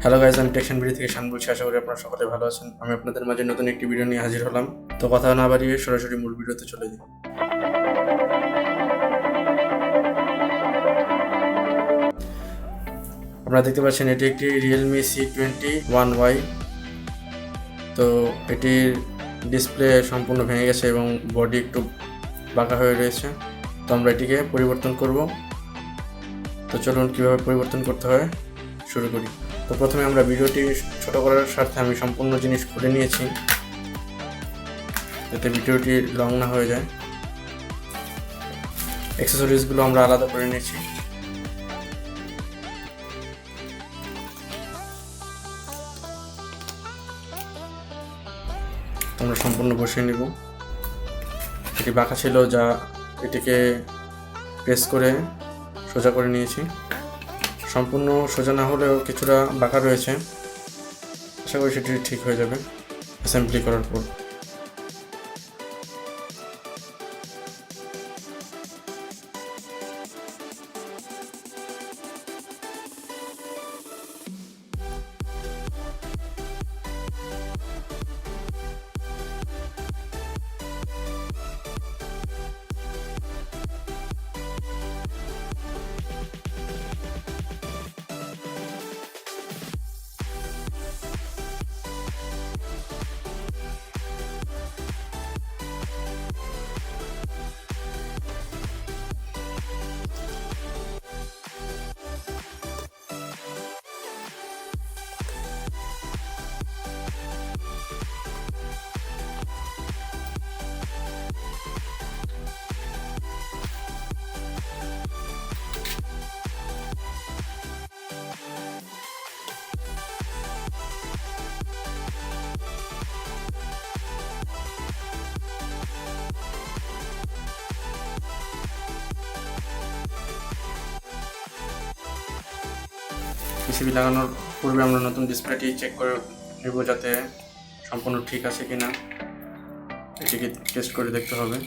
Hello guys, আমি take শান BD থেকে শান বলছি। আশা করি আপনারা সকলে ভালো আছেন। আমি আপনাদের মাঝে নতুন একটি ভিডিও নিয়ে হাজির হলাম। তো কথা না বাড়িয়ে সরাসরি মূল ভিডিওতে চলে যাই। আপনারা দেখতে পাচ্ছেন এটি একটি রিয়েলমি C21Y। তো এটির ডিসপ্লে সম্পূর্ণ ভেঙে গেছে এবং বডি একটু বাঁকা হয়ে রয়েছে। তো আমরা এটিকে পরিবর্তন করব। তো চলুন কীভাবে পরিবর্তন করতে হয় শুরু করি। তো প্রথমে আমরা ভিডিওটি ছোট করার স্বার্থে আমি সম্পূর্ণ জিনিস খুলে নিয়েছি, যাতে ভিডিওটি লং না হয়ে যায়। অ্যাক্সেসরিজগুলো আমরা আলাদা করে নিয়েছি। আমরা সম্পূর্ণ বসিয়ে নিব। এটি বাঁকা ছিল, যা এটিকে প্রেস করে সোজা করে নিয়েছি। সম্পূর্ণ সোজা না হলেও কিছুটা বাঁকা রয়েছে, আশা করি সেটি ঠিক হয়ে যাবে অ্যাসেম্বলি করার পর। পিসিবি লাগানোর পূর্বে আমরা নতুন ডিসপ্লেটি চেক করে নেব, যাতে সম্পূর্ণ ঠিক আছে কিনা এটিকে টেস্ট করে দেখতে হবে।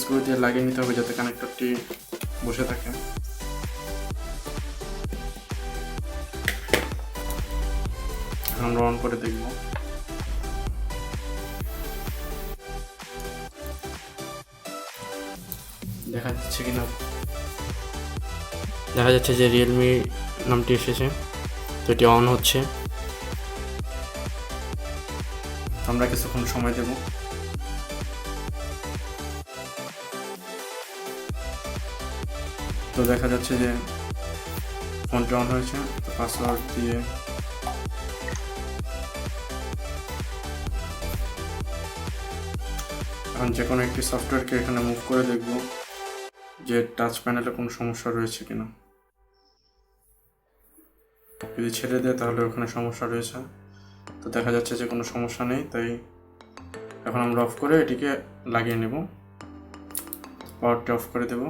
স্ক্রু দিয়ে লাগিয়ে নিতে হবে, যাতে কানেক্টরটি বসে থাকে। আমরা অন করে দেখব। দেখা যাচ্ছে কিনা, দেখা যাচ্ছে যে রিয়েলমি নামটি এসেছে। তো এটি অন হচ্ছে। আমরা কিছুক্ষণ সময় দেব। তো দেখা যাচ্ছে যে ফোনটি অন হয়েছে। তো পাসওয়ার্ড দিয়ে এখন যে কোনো একটি সফটওয়্যারকে এখানে মুভ করে দেখব যে টাচ প্যানেলে কোনো সমস্যা রয়েছে কিনা। যদি ছেড়ে দেয় তাহলে ওখানে সমস্যা রয়েছে। তো দেখা যাচ্ছে যে কোনো সমস্যা নেই, তাই এখন আমরা অফ করে এটিকে লাগিয়ে নেব। পাওয়ারটি অফ করে দেব।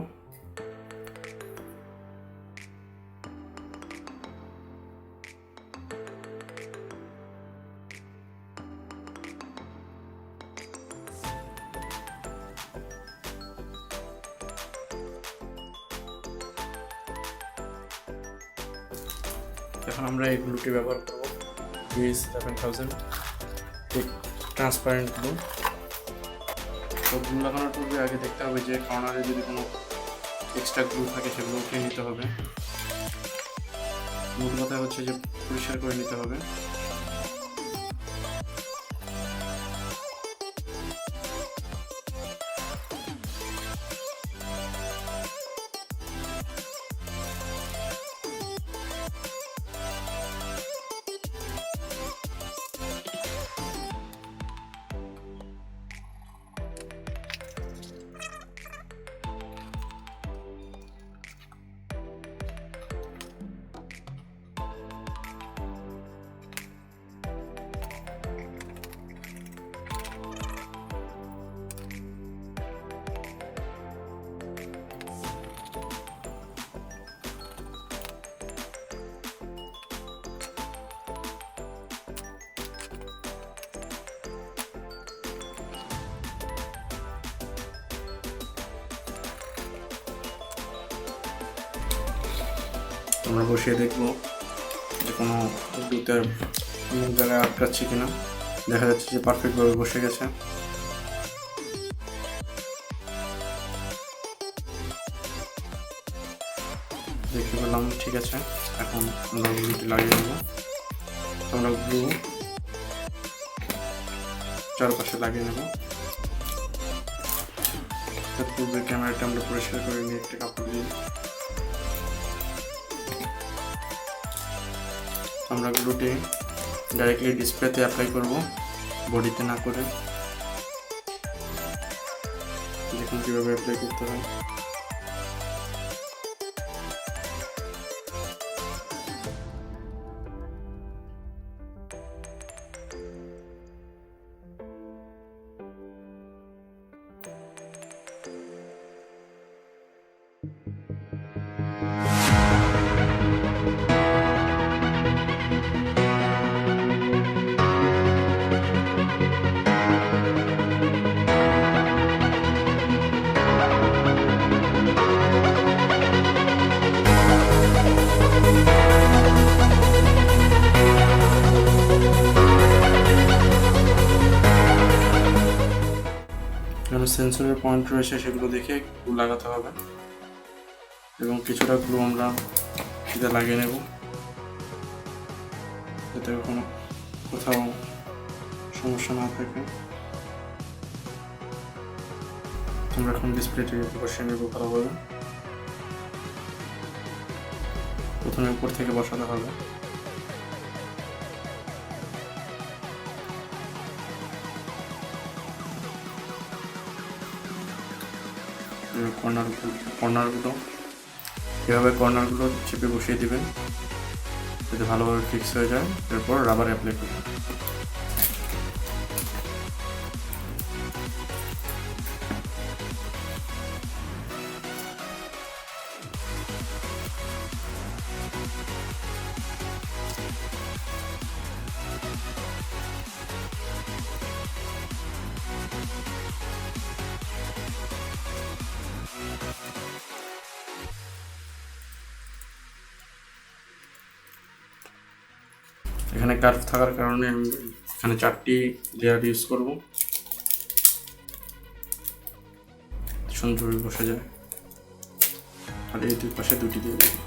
এখন আমরা এই গ্লুটি ব্যবহার করব BS7000 ট্রান্সপারেন্ট গ্লু। তো গ্লু লাগানোর পূর্বে আগে দেখতে হবে যে কর্নারে যদি কোনো এক্সট্রা গ্লু থাকে সেগুলো উঠিয়ে নিতে হবে। মূল কথা হচ্ছে যে পরিষ্কার করে নিতে হবে। আমরা বসিয়ে দেখবো যে কোনো গ্লুতে জায়গায় আটকাচ্ছে কিনা। দেখা যাচ্ছে যে পারফেক্টভাবে বসে গেছে। দেখতে পেলাম ঠিক আছে। এখন আমরা গ্লুটি লাগিয়ে নেব। আমরা গ্লু চারপাশে লাগিয়ে নেব। তার পূর্বে ক্যামেরাটা আমরা পরিষ্কার করে নিয়ে একটা কাপড় দিয়ে আমরা গ্লুটি ডাইরেক্টলি ডিসপ্লেতে অ্যাপ্লাই করব, বডিতে না করে। দেখুন কীভাবে অ্যাপ্লাই করতে হয়। সেন্সরের পয়েন্ট রয়েছে, সেগুলো দেখে গ্লু লাগাতে হবে এবং কিছুটা গ্লু আমরা ফিতে লাগিয়ে নেব যাতে কোনো কোথাও সমস্যা না থাকে। আমরা এখন ডিসপ্লেটি বসিয়ে নেব ভালোভাবে। প্রথমে উপর থেকে বসাতে হবে। কর্নারগুলো এভাবে কর্নারগুলো চেপে বসিয়ে দিবেন যাতে ভালোভাবে ফিক্স হয়ে যায়। এরপর রাবার অ্যাপ্লাই করবেন। এখানে কার্ভ থাকার কারণে আমি এখানে 4টি লেয়ার ইউজ করব, সুন্দরভাবে বসে যায়। আর এই দুই পাশে 2টি দিয়ে দেবো।